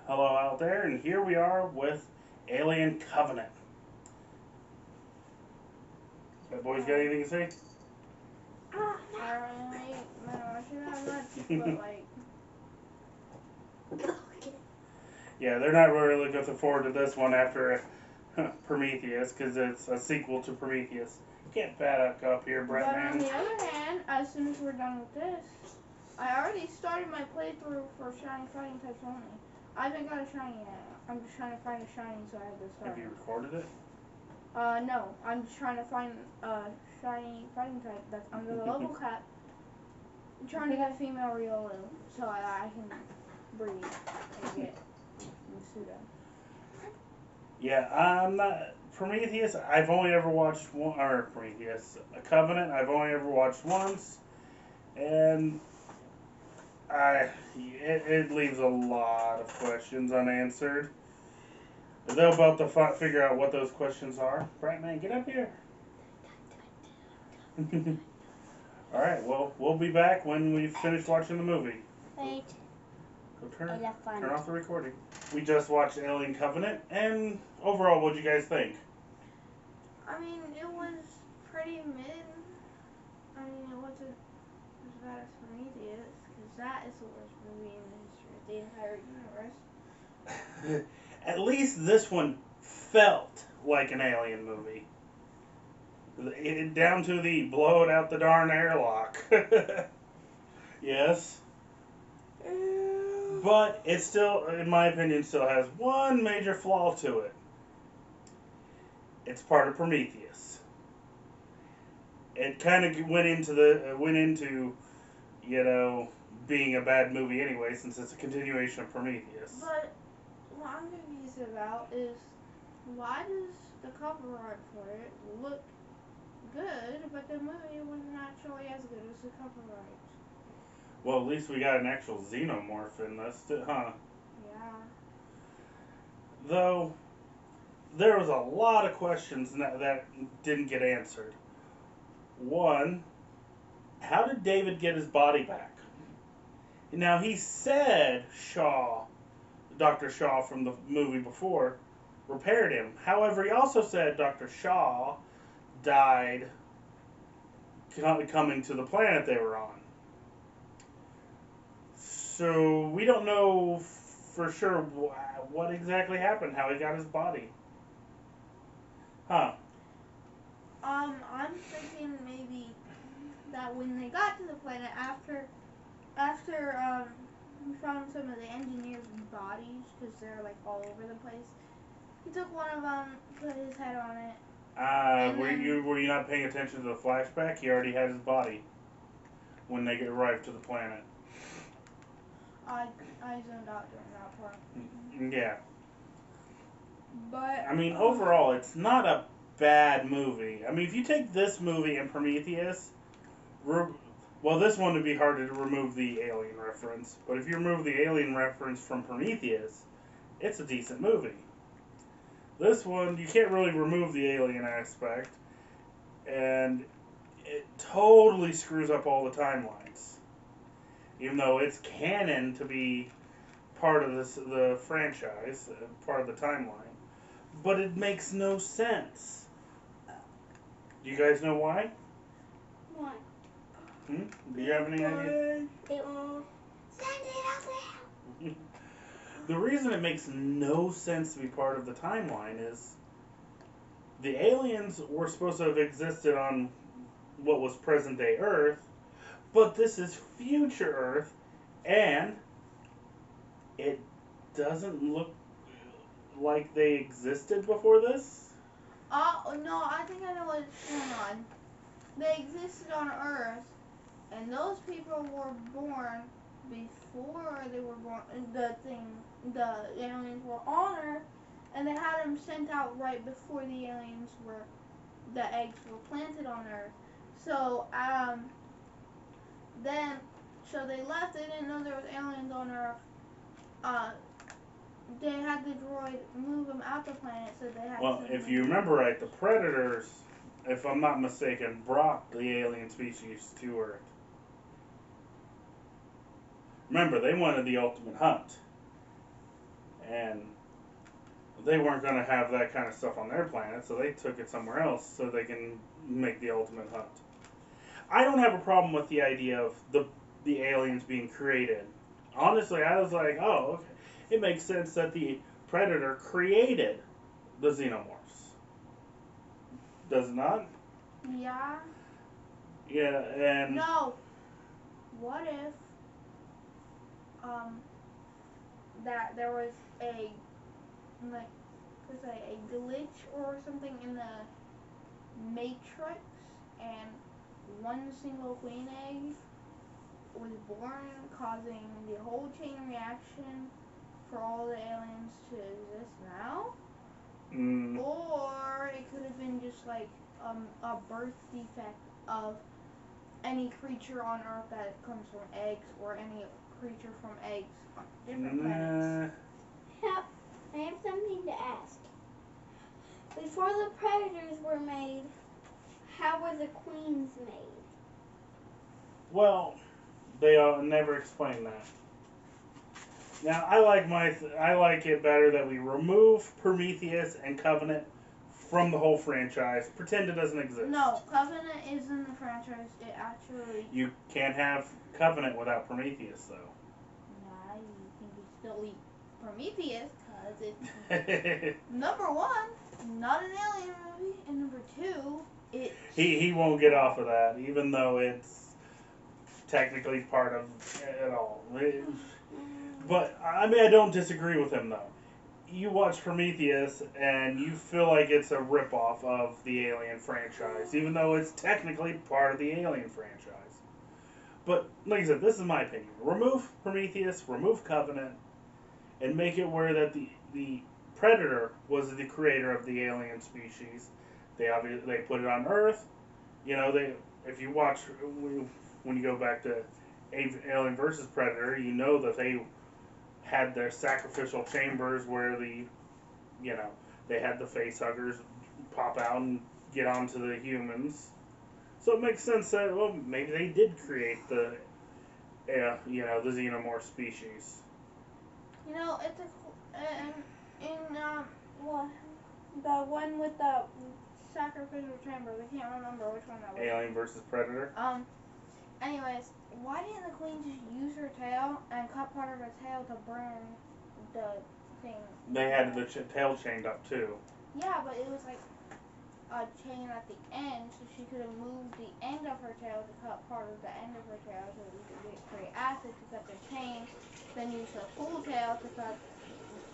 Hello out there, and here we are with Alien Covenant. That boys got anything to say? I ain't been watching that much, but like, Yeah, they're not really looking forward to this one after Prometheus, because it's a sequel to Prometheus. Get back up here, Brett but on man. the other hand, as soon as we're done with this, I already started my playthrough for shiny fighting types only. I haven't got a shiny yet. I'm just trying to find a shiny, so I have to start. Have you recorded it? No, I'm just trying to find a shiny fighting type that's under the level cap. I'm trying to get a female Riolu, so I can breed and get Masuda. Yeah, I'm not Prometheus. I've only ever watched one, or Prometheus, a Covenant. I've only ever watched once, and it leaves a lot of questions unanswered. They're about to figure out what those questions are. Bright man, get up here. All right. Well, we'll be back when we've finished watching the movie. Wait, Go turn elephant. off the recording. We just watched Alien Covenant, and overall, what'd you guys think? I mean, it was pretty mid. I mean, it wasn't as bad as Prometheus, because that is the worst movie in the history of the entire universe. At least this one felt like an alien movie. Down to the blow it out the darn airlock. Yes. But it still, in my opinion, still has one major flaw to it. It's part of Prometheus. It kind of went into being a bad movie anyway, since it's a continuation of Prometheus. But what I'm confused about is why does the cover art for it look good, but the movie wasn't actually as good as the cover art? Well, at least we got an actual xenomorph in this, huh? Yeah. Though there was a lot of questions that didn't get answered. One, how did David get his body back? Now he said Dr. Shaw from the movie before, repaired him. However, he also said Dr. Shaw died coming to the planet they were on. So we don't know for sure what exactly happened, how he got his body. Huh. I'm thinking maybe that when they got to the planet after we found some of the engineers' bodies, because they're like all over the place. He took one of them, put his head on it. Were you not paying attention to the flashback? He already had his body when they arrived to the planet. I zoned out during that part. Yeah. But I mean, overall, it's not a bad movie. I mean, if you take this movie and Prometheus, well, this one would be hard to remove the alien reference. But if you remove the alien reference from Prometheus, it's a decent movie. This one, you can't really remove the alien aspect, and it totally screws up all the timelines. Even though it's canon to be part of the franchise, part of the timeline, but it makes no sense. Do you guys know why? What? Do you have any idea? It will send it up there. The reason it makes no sense to be part of the timeline is the aliens were supposed to have existed on what was present day Earth, but this is future Earth, and it doesn't look like they existed before this. no, I think I know what's going on. They existed on Earth, and those people were born before they were born. The aliens were on Earth, and they had them sent out right before the eggs were planted on Earth. So then, so they left. They didn't know there was aliens on Earth. They had the droid move them out the planet, so they had. Well, if you remember right, the Predators, if I'm not mistaken, brought the alien species to Earth. Remember, they wanted the ultimate hunt. and they weren't going to have that kind of stuff on their planet, so they took it somewhere else so they can make the ultimate hunt. I don't have a problem with the idea of the aliens being created. Honestly, I was like, oh, okay. It makes sense that the Predator created the Xenomorphs. Does it not? Yeah. Yeah, and No. What if that there was a like there's a glitch or something in the Matrix and one single queen egg was born, causing the whole chain reaction for all the aliens to exist now? Or it could have been just like a birth defect of any creature on Earth that comes from eggs, or any creature from eggs on different planets. Help. I have something to ask. Before the predators were made, how were the queens made? well, they never explain that. Now, I like it better that we remove Prometheus and Covenant from the whole franchise. Pretend it doesn't exist. No, Covenant is in the franchise. It actually. You can't have Covenant without Prometheus, though. Nah, you can still eat Prometheus because it's number one, not an alien movie, and number two, it. he won't get off of that, even though it's technically part of it all. But I mean, I don't disagree with him though. You watch Prometheus and you feel like it's a ripoff of the Alien franchise, even though it's technically part of the Alien franchise. But like I said, this is my opinion. Remove Prometheus, remove Covenant, and make it where that the Predator was the creator of the alien species. They put it on Earth. You know, if you watch when you go back to Alien versus Predator, you know that they had their sacrificial chambers where they had the face huggers pop out and get onto the humans. So it makes sense that maybe they did create the the xenomorph species. You know, it's well, the one with the sacrificial chambers. I can't remember which one that was. Alien versus Predator. Anyways, why didn't the queen just use her tail and cut part of her tail to burn the thing? They had the tail chained up too. Yeah, but it was like a chain at the end, so she could have moved the end of her tail to cut part of the end of her tail, so we could create acid to cut the chain, then use her full tail to cut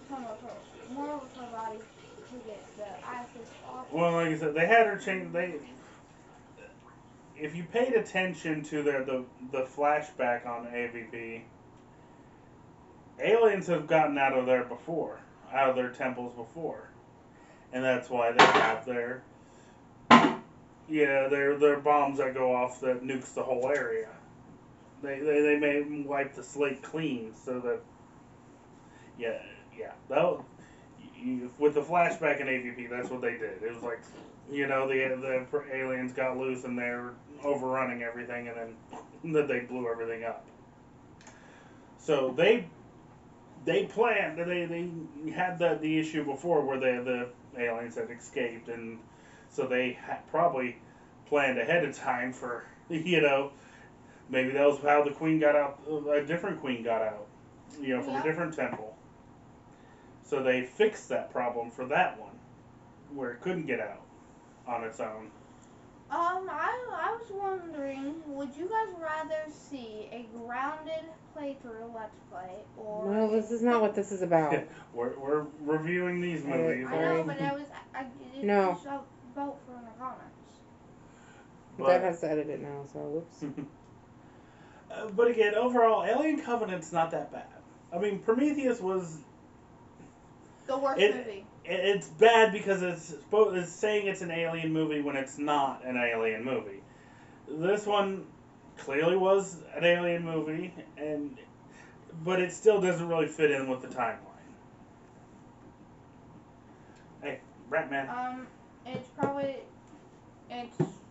some of her more of her body to get the acid off. Well, like I said, they had her chained. If you paid attention to the flashback on AVP, aliens have gotten out of their temples before, and that's why they have their bombs that go off that nukes the whole area. They may wipe the slate clean so that with the flashback in AVP, that's what they did. It was like, the aliens got loose and they're overrunning everything, and then they blew everything up. So they planned. They had the issue before where the aliens had escaped, and so they probably planned ahead of time for maybe that was how the queen got out. A different queen got out, from a different temple. So they fixed that problem for that one, where it couldn't get out on its own. I was wondering, would you guys rather see a grounded playthrough Let's Play, or... No, this is not what this is about. we're reviewing these movies. I know, but No. Just a vote for in the comments. That has to edit it now, so whoops. But again, overall, Alien Covenant's not that bad. I mean, Prometheus was... The worst movie. It's bad because it's saying it's an alien movie when it's not an alien movie. This one clearly was an alien movie, but it still doesn't really fit in with the timeline. Hey, Ratman. It's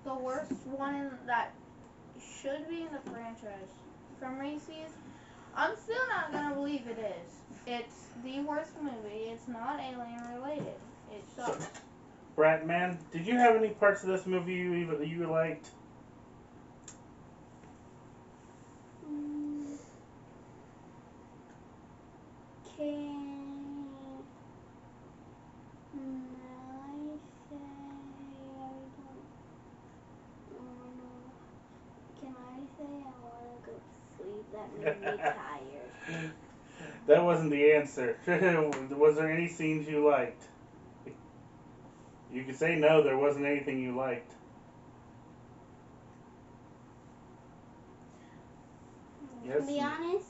the worst one that should be in the franchise. From Reese's, I'm still not gonna believe it is. It's the worst movie. It's not alien related. It So, sucks. Bratman, did you have any parts of this movie you liked? Mm, Can I say I don't know? Can I say I want to go to sleep? That made me tired. That wasn't the answer. Was there any scenes you liked? You could say no, there wasn't anything you liked. Yes. To be honest,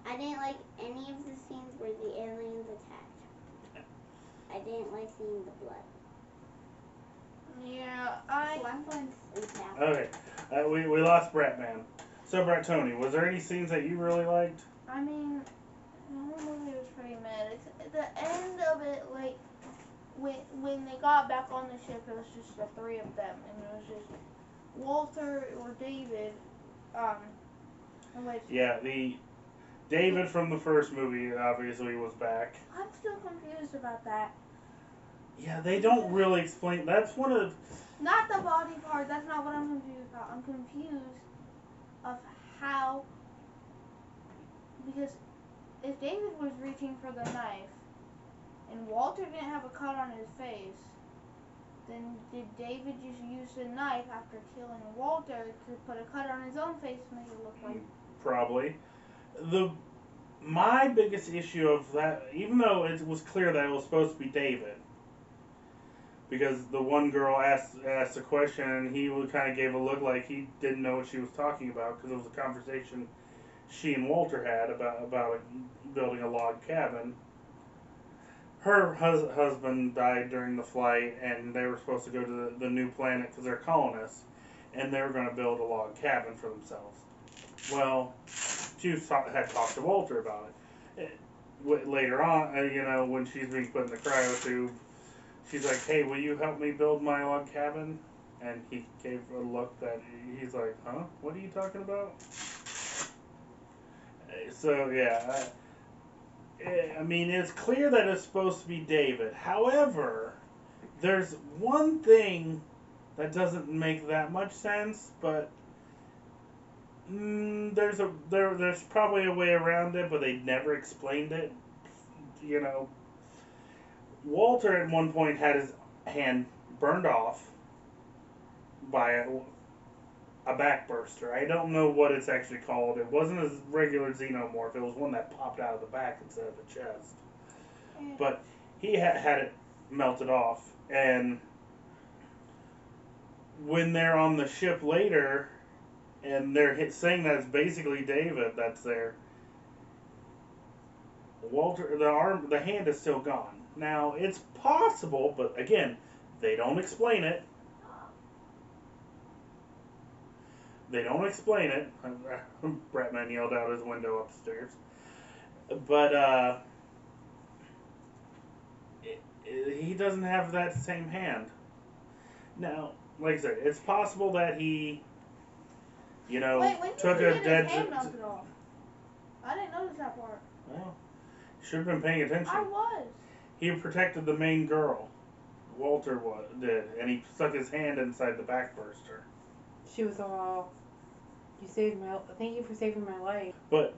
I didn't like any of the scenes where the aliens attacked. I didn't like seeing the blood. Yeah, So I'm going to sleep now. Okay, we lost Bratman. So, Brat Tony, was there any scenes that you really liked? I mean, the whole movie was pretty mad. It's, the end of it, like, when they got back on the ship, it was just the three of them, and it was just Walter or David, which Yeah, the David from the first movie obviously was back. I'm still confused about that. Yeah, they don't really explain. That's one of Not the body part. That's not what I'm confused about. I'm confused of how, because if David was reaching for the knife and Walter didn't have a cut on his face, then did David just use the knife after killing Walter to put a cut on his own face to make it look like? probably my biggest issue of that, even though it was clear that it was supposed to be David, because the one girl asked a question and he kind of gave a look like he didn't know what she was talking about because it was a conversation she and Walter had about building a log cabin. Her husband died during the flight, and they were supposed to go to the new planet because they're colonists, and they were going to build a log cabin for themselves. Well, she had talked to Walter about it. Later on, when she's being put in the cryo tube, she's like, "Hey, will you help me build my log cabin?" And he gave a look that he's like, "Huh? What are you talking about?" So yeah, I mean, it's clear that it's supposed to be David. However, there's one thing that doesn't make that much sense, but there's probably a way around it, but they never explained it. You know, Walter at one point had his hand burned off by a backburster. I don't know what it's actually called. It wasn't a regular xenomorph. It was one that popped out of the back instead of the chest. But he had it melted off, and when they're on the ship later, and they're saying that it's basically David that's there, Walter, the hand is still gone. Now it's possible, but again, they don't explain it. They don't explain it. Bratman yelled out his window upstairs. But he doesn't have that same hand. Now, like I said, it's possible that he, Wait, when took did a he get dead. his hand melted off? I didn't notice that part. Well, should have been paying attention. I was. He protected the main girl. Walter did, and he stuck his hand inside the backburster. She was all, thank you for saving my life. But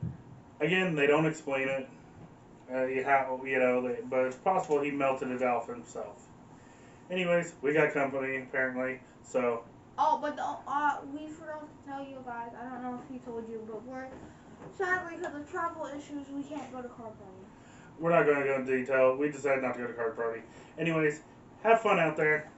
again, they don't explain it. But it's possible he melted it off himself. Anyways, we got company apparently, so. Oh, but we forgot to tell you guys. I don't know if he told you, but we're sadly because of travel issues, we can't go to Card Party. We're not going to go into detail. We decided not to go to Card Party. Anyways, have fun out there.